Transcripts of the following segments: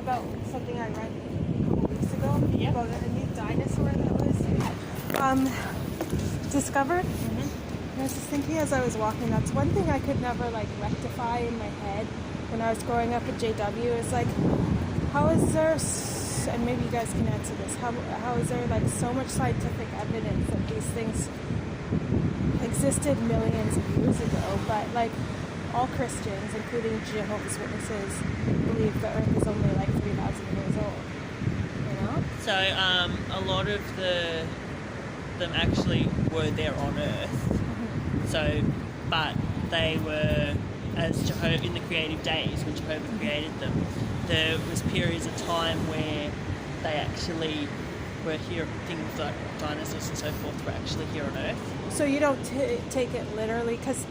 about something I read a couple weeks ago about a new dinosaur that was discovered. And I was just thinking as I was walking, that's one thing I could never like rectify in my head when I was growing up at JW. Is like, how is there, and maybe you guys can answer this, how is there like so much scientific evidence that these things existed millions of years ago, but like all Christians, including Jehovah's Witnesses, believe the Earth is only like 3,000 years old. You know? So a lot of them actually were there on Earth. So, but they were, as Jehovah in the creative days when Jehovah created them, there was periods of time where they actually were here. Things like dinosaurs and so forth were actually here on Earth. So you don't take it literally, because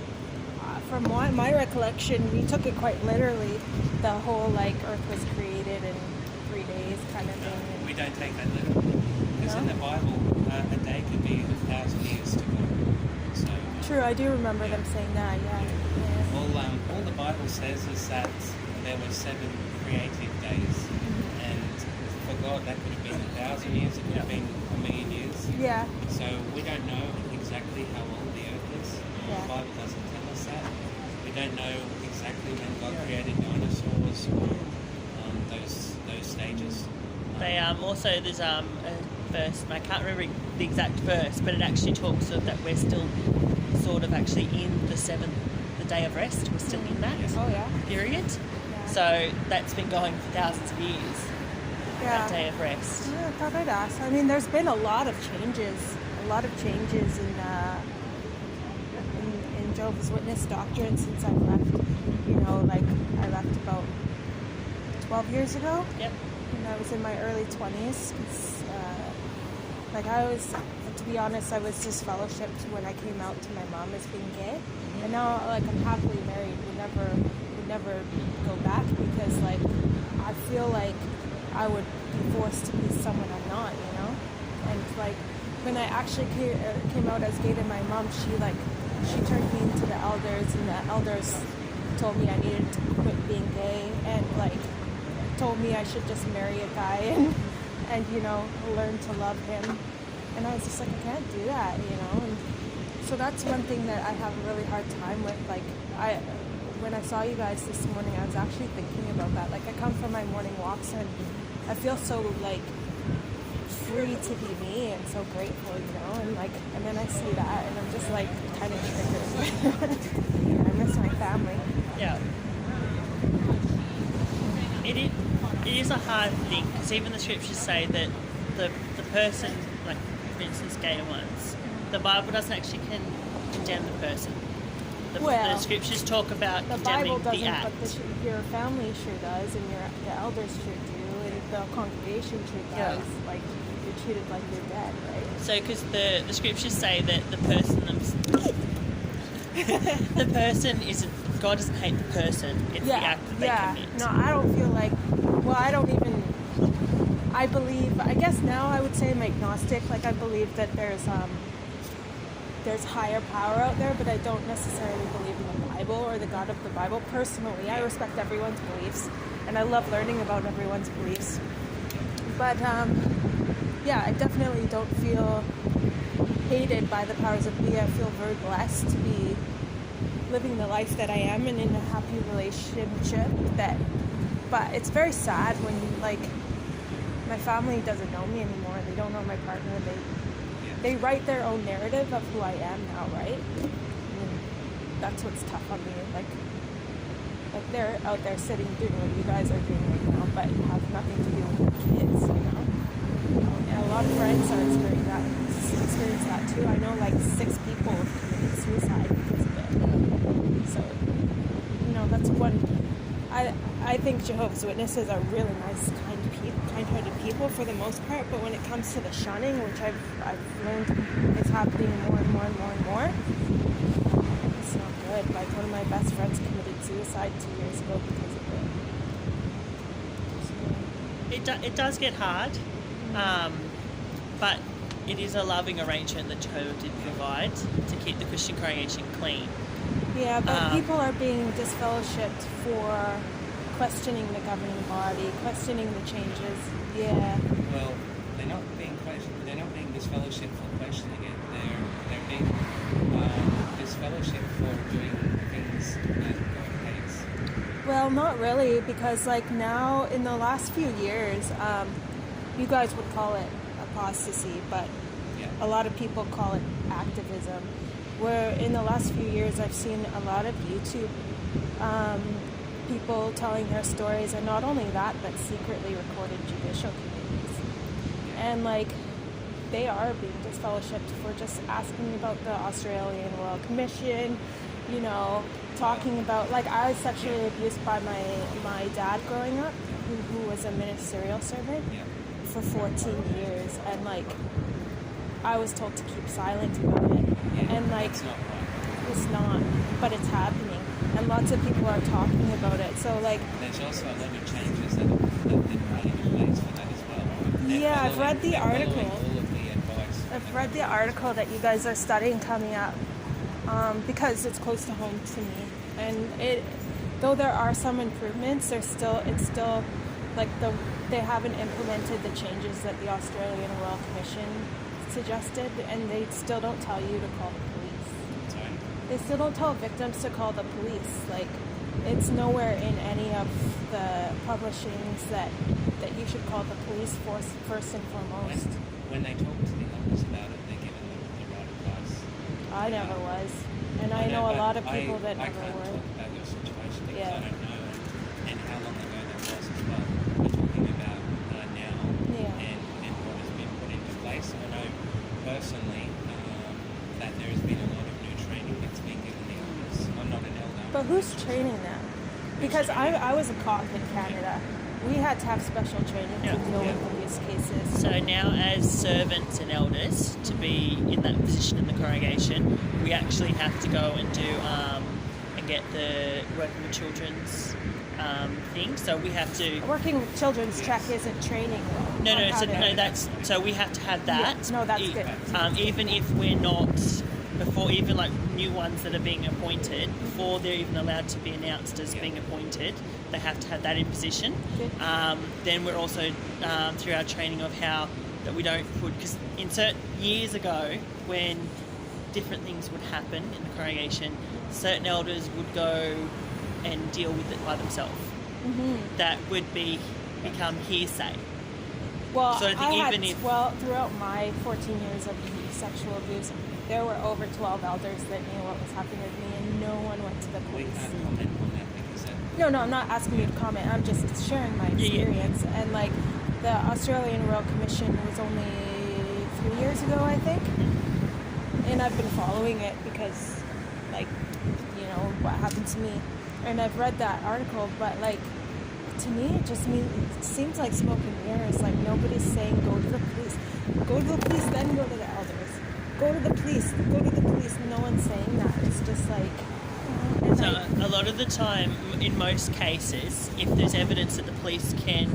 from my recollection, we took it quite literally. The whole like Earth was created in 3 days kind of thing. No, we don't take that literally. Because in the Bible, a day could be 1,000 years to God. So true, I do remember them saying that. Yeah. All the Bible says is that there were 7 creative days, and for God that could have been 1,000 years. It could have been 1,000,000 years. Yeah. So we don't know exactly how old the Earth is. Yeah. The Bible doesn't tell us that. We don't know exactly when God created dinosaurs or those stages. They also there's a verse, and I can't remember the exact verse, but it actually talks of that we're still sort of actually in the day of rest. We're still in that period. Yeah. So that's been going for thousands of years. That day of rest. Yeah, I thought I'd ask. I mean, there's been a lot of changes in Jehovah's Witness doctrine since I left. You know, like I left about 12 years ago. Yep. And I was in my early 20s. Like to be honest, I was disfellowshipped when I came out to my mom as being gay. And now, like, I'm happily married. Would never go back, because, like, I feel like I would be forced to be someone I'm not, you know? And, like, when I actually came out as gay to my mom, she turned me into the elders, and the elders told me I needed to quit being gay, and, like, told me I should just marry a guy and you know, learn to love him. And I was just like, I can't do that, you know? And so that's one thing that I have a really hard time with. Like, when I saw you guys this morning, I was actually thinking about that. Like, I come from my morning walks, and I feel so, like, free to be me and so grateful, you know? And then I see that, and I'm just, like, kind of triggered. I miss my family. Yeah. It is a hard thing, because even the scriptures say that the person, like for instance gay ones, the Bible doesn't actually condemn the person. The scriptures talk about the condemning Bible doesn't, the act. but your family sure does, and the elders sure do, and the congregation sure does. Yeah. Like, you're treated like you're dead, right? So because the scriptures say that the person the person isn't, God doesn't hate the person, it's the act that they commit. No, I don't feel like, I believe, I guess now I would say I'm agnostic. Like, I believe that there's higher power out there, but I don't necessarily believe in the Bible or the God of the Bible. Personally, I respect everyone's beliefs, and I love learning about everyone's beliefs. But, I definitely don't feel hated by the powers that be. I feel very blessed to be living the life that I am and in a happy relationship but it's very sad when, like, my family doesn't know me anymore. They don't know my partner. They write their own narrative of who I am now, right? And that's what's tough on me. Like they're out there sitting doing what you guys are doing right now, but have nothing to do with their kids, you know? And a lot of friends are experience that too. I know like 6 people have committed suicide because of it. So, you know, that's one. I think Jehovah's Witnesses are really nice, kind-hearted people for the most part, but when it comes to the shunning, which I've learned is happening more and more and more and more, it's not good. Like, one of my best friends committed suicide 2 years ago because of it. It does get hard, but it is a loving arrangement that Jehovah did provide to keep the Christian congregation clean. Yeah, but people are being disfellowshipped for questioning the governing body, questioning the changes. Yeah. Well, they're not being disfellowshipped for questioning it. They're being disfellowshipped for doing things that God hates. Well, not really, because like now in the last few years, you guys would call it apostasy, but Yeah. a lot of people call it activism. Where in the last few years, I've seen a lot of YouTube people telling their stories, and not only that, but secretly recorded judicial committees. And like, they are being disfellowshipped for just asking about the Australian Royal Commission, you know, talking about, like, I was sexually abused by my dad growing up, who was a ministerial servant Yeah. for 14 years, and like, I was told to keep silent about it. Yeah. And like, That's not right. it's not, but it's happening, and lots of people are talking about it. So like, There's also a lot of changes that have been put into place for that as well. yeah, I've read the they're following article. all of the advice. I've read the article that you guys are studying coming up, because it's close to home to me, and though there are some improvements, it's still like they haven't implemented the changes that the Australian Royal Commission suggested, and they still don't tell you to call the police. Sorry? They still don't tell victims to call the police. Like, it's nowhere in any of the publishings that you should call the police force first and foremost. When they talk to the elders about it, they're given the right advice. I never was, and I know a but lot of people that I never can't were. talk about your situation because Yeah. I don't know and how long ago that was as well. We're talking about now Yeah. and what has been put into place. I know personally that there has been a lot of new training that's been given the elders. I'm not an elder. But who's training them? Because I was a cop in Canada. We had to have special training to deal with abuse cases. So now, as servants and elders, to be in that position in the congregation, we actually have to go and do and get the working with children's thing. So we have to. Working with children's check isn't training. No, on how to- that's so we have to have that. Yeah, no, that's good. Even if we're not before, even like new ones that are being appointed, before they're even allowed to be announced as being appointed, they have to have that in position. Good. Then we're also through our training of how that we don't put, because in certain years ago when different things would happen in the congregation, certain elders would go and deal with it by themselves. Mm-hmm. That would become hearsay. Well, So I think throughout my 14 years of sexual abuse, there were over 12 elders that knew what was happening with me, and no one went to the We police. can't comment on that because No, I'm not asking you to comment. I'm just sharing my experience. And like, the Australian Royal Commission was only 3 years ago, I think. And I've been following it because, like, you know, what happened to me. And I've read that article, but like, to me, it seems like smoke and mirrors. Like, nobody's saying go to the police. Go to the police, then go to the elders. Go to the police. Go to the police. No one's saying that. It's just like. And So a lot of the time, in most cases, if there's evidence that the police can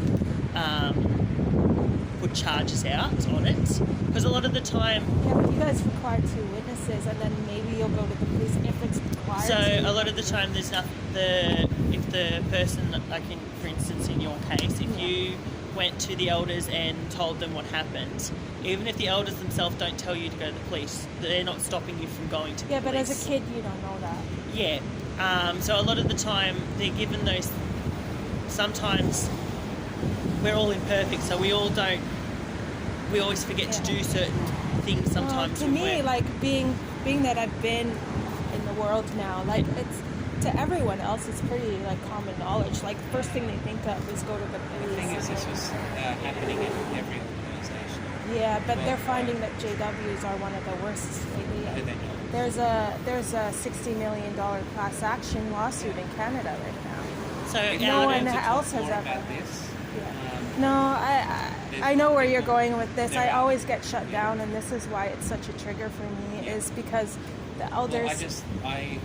put charges out on it, because a lot of the time. yeah, but you guys require 2 witnesses, and then maybe you'll go to the police if it's required. So to. a lot of the time, there's nothing. If the person, like for instance, in your case, if you went to the elders and told them what happened, even if the elders themselves don't tell you to go to the police, they're not stopping you from going to the police. Yeah, but as a kid, you don't know that. Yeah. So a lot of the time, they're given those. Sometimes we're all imperfect, so we always forget to do certain things sometimes. To me, like being that I've been in the world now, like it's to everyone else, it's pretty like common knowledge. Like, first thing they think of is go to the police. the thing is, this was happening in every organisation. Yeah, but they're finding that JWs are one of the worst lately. How do they know? There's a $60 million class action lawsuit in Canada right now. So No one To talk else has more ever. about this. Yeah. No, I know where you're going with this. I always get shut down, and this is why it's such a trigger for me. Yeah. Is because the Well, elders. I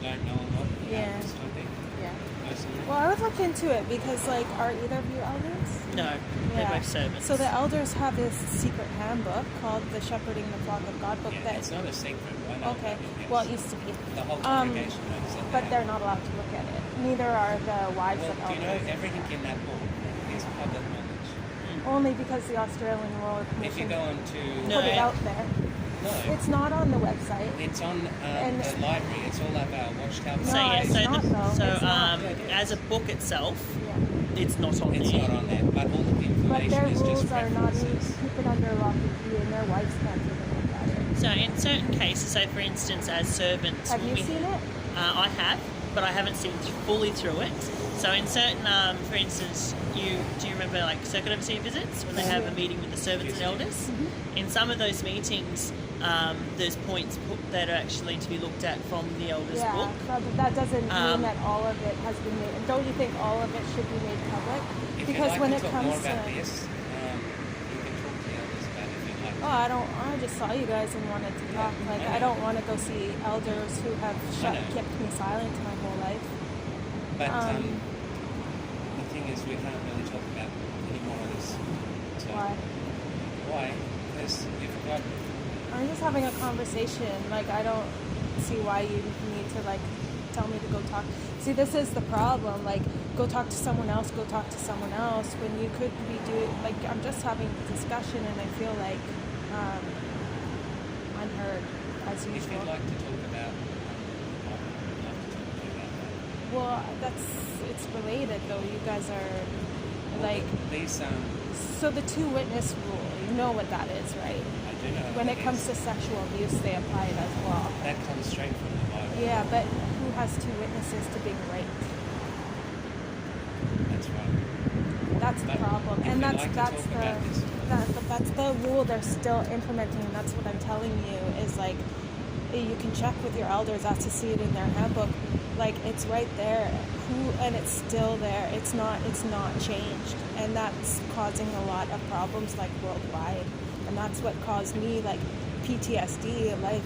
don't know a lot about Yeah. this topic. Yeah. I personally. Well, I would look into it because, like, are either of you elders? No, they're both servants. So the elders have this secret handbook called the Shepherding the Flock of God book. Yeah, it's not a secret. I know Okay. about it, yes. Well, it used to be. The whole congregation knows that. But they're not allowed to look at it. Neither are the wives Well, of do you know elders. everything in that book is public knowledge? Only because the Australian Royal If you Commission go on to... No. put it out there. No. It's not on the website. It's on And- the library. It's all about Watchtower. No, So yeah, it's so not, though. It's not. as a book itself, Yeah. it's not on It's there. not on there, but all the But information their is rules just are not references. keep it under lock and key, and their wives can't even look at it. So in certain cases, so for instance, as servants, Have you seen it? I have, but I haven't seen fully through it. So in certain, for instance, do you remember like circuit overseer visits when they have a meeting with the servants and elders? In some of those meetings, there's points that are actually to be looked at from the elders' book. But that doesn't mean Um, that all of it has been made. And don't you think all of it should be made public? If Because you'd like when to it talk comes more to about this, you can talk to the others about it if you'd like. I don't. I just saw you guys and wanted to talk. Yeah, Like I I know. don't want to go see elders who have know. kept me silent my whole life. But the thing is, we can't really talk about any more of this. So, Why? Why? Because you've got... I'm just having a conversation. Like I don't see why you need to like tell me to go talk. See, this is the problem. Like, go talk to someone else. Go talk to someone else. When you could be doing like I'm just having a discussion, and I feel like unheard as If usual. you'd like to talk about... I'd love to talk to you about that. Well, it's related though. You guys are like These, so the two witness rule. You know what that is, right? I do know When what it comes is. to sexual abuse, they apply it as law. That comes straight from the Bible. Yeah, but who has two witnesses to being raped? That's right. That's the But problem, if and you'd that's like to that's talk about this. but that's the rule they're still implementing, and that's what I'm telling you is like you can check with your elders as to see it in their handbook. Like it's right there, and it's still there. It's not changed, and that's causing a lot of problems like worldwide, and that's what caused me like PTSD, like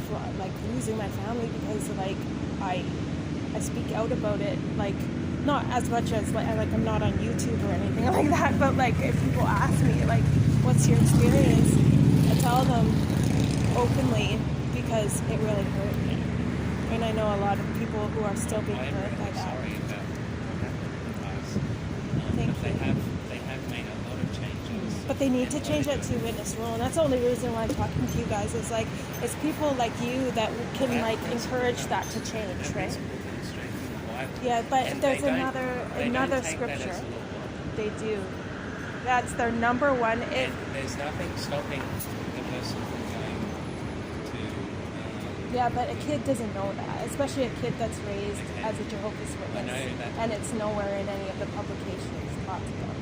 losing my family because like I speak out about it like. Not as much as like I'm not on YouTube or anything like that, but like if people ask me like, "What's your experience?" I tell them openly because it really hurt me, and I know a lot of people who are still being I'm hurt by really that. sorry about what happened in the past. Thank But you. they have made a lot of changes. But they need to And change they're that good. two witness rule, and that's the only reason why I'm talking to you guys is like it's people like you that can That like principle encourage comes- that to change, that right? principle comes straight from the Bible. Yeah, but And there's they don't- another they don't take that scripture. as law. They do. That's their number one. And there's nothing stopping the person from going to... Yeah, but a kid doesn't know that, especially a kid that's raised Okay. as a Jehovah's Witness. I know that. And it's nowhere in any of the publications taught to them.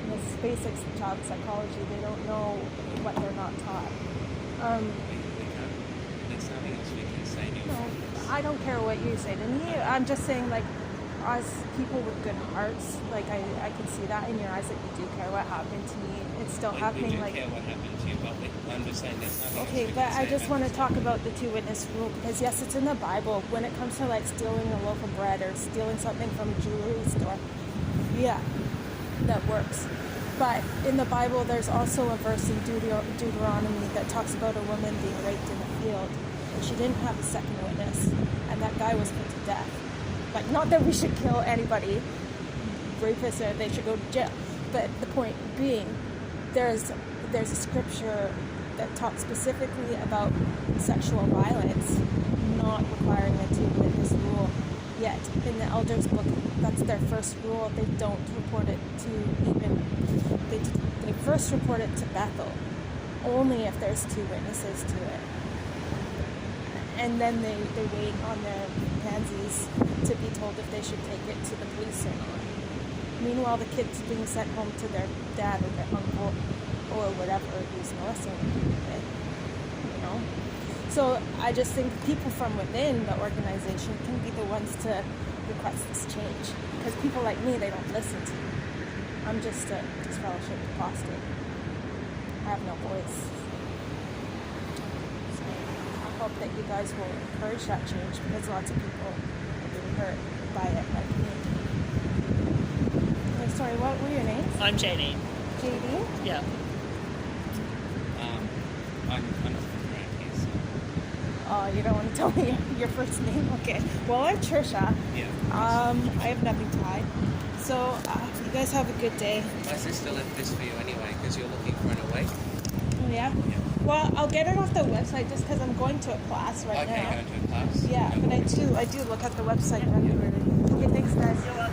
And it's basics of child psychology. They don't know what they're not taught. we can't... There's nothing else we can say to you. No, I don't care what you say to me. I'm just saying, like, as people with good hearts, like, I can see that in your eyes that you do care what happened to me. It's still We happening, do like... care what happened to you, but I'm just saying there's nothing else Okay, we but can I say just about want to this. talk about the two witness rule because yes, it's in the Bible. When it comes to like stealing a loaf of bread or stealing something from a jewelry store, yeah, that works. But in the Bible, there's also a verse in Deuteronomy that talks about a woman being raped in the field, and she didn't have a second witness, and that guy was put to death. Like, not that we should kill anybody, rapists, or they should go to jail, but the point being, there's a scripture that talks specifically about sexual violence not requiring a two-witness rule. Yet in the elders book, that's their first rule. They don't report it to even they first report it to Bethel only if there's two witnesses to it, and then they wait on their pansies to be told if they should take it to the police or not. Meanwhile, the kid's being sent home to their dad or their uncle or whatever who's molesting it, you know? So I just think people from within the organization can be the ones to request this change. Because people like me, they don't listen to me. I'm just a disfellowship apostate. I have no voice. So I hope that you guys will encourage that change because lots of people are doing hurt by it like me. Okay, sorry, what were your names? I'm JD. JD? Yeah. I'm not from around here, so Oh, you don't want to tell me your first name? Okay. Well, I'm Tricia. yeah. I have nothing to hide. So, you guys have a good day. My sister left this for you anyway because you're looking for an awake. Oh, yeah? Yeah. Well, I'll get it off the website just because I'm going to a class right Okay, now. going to a class. Yeah, No but I worries. do look at the website regularly. Okay, thanks, guys.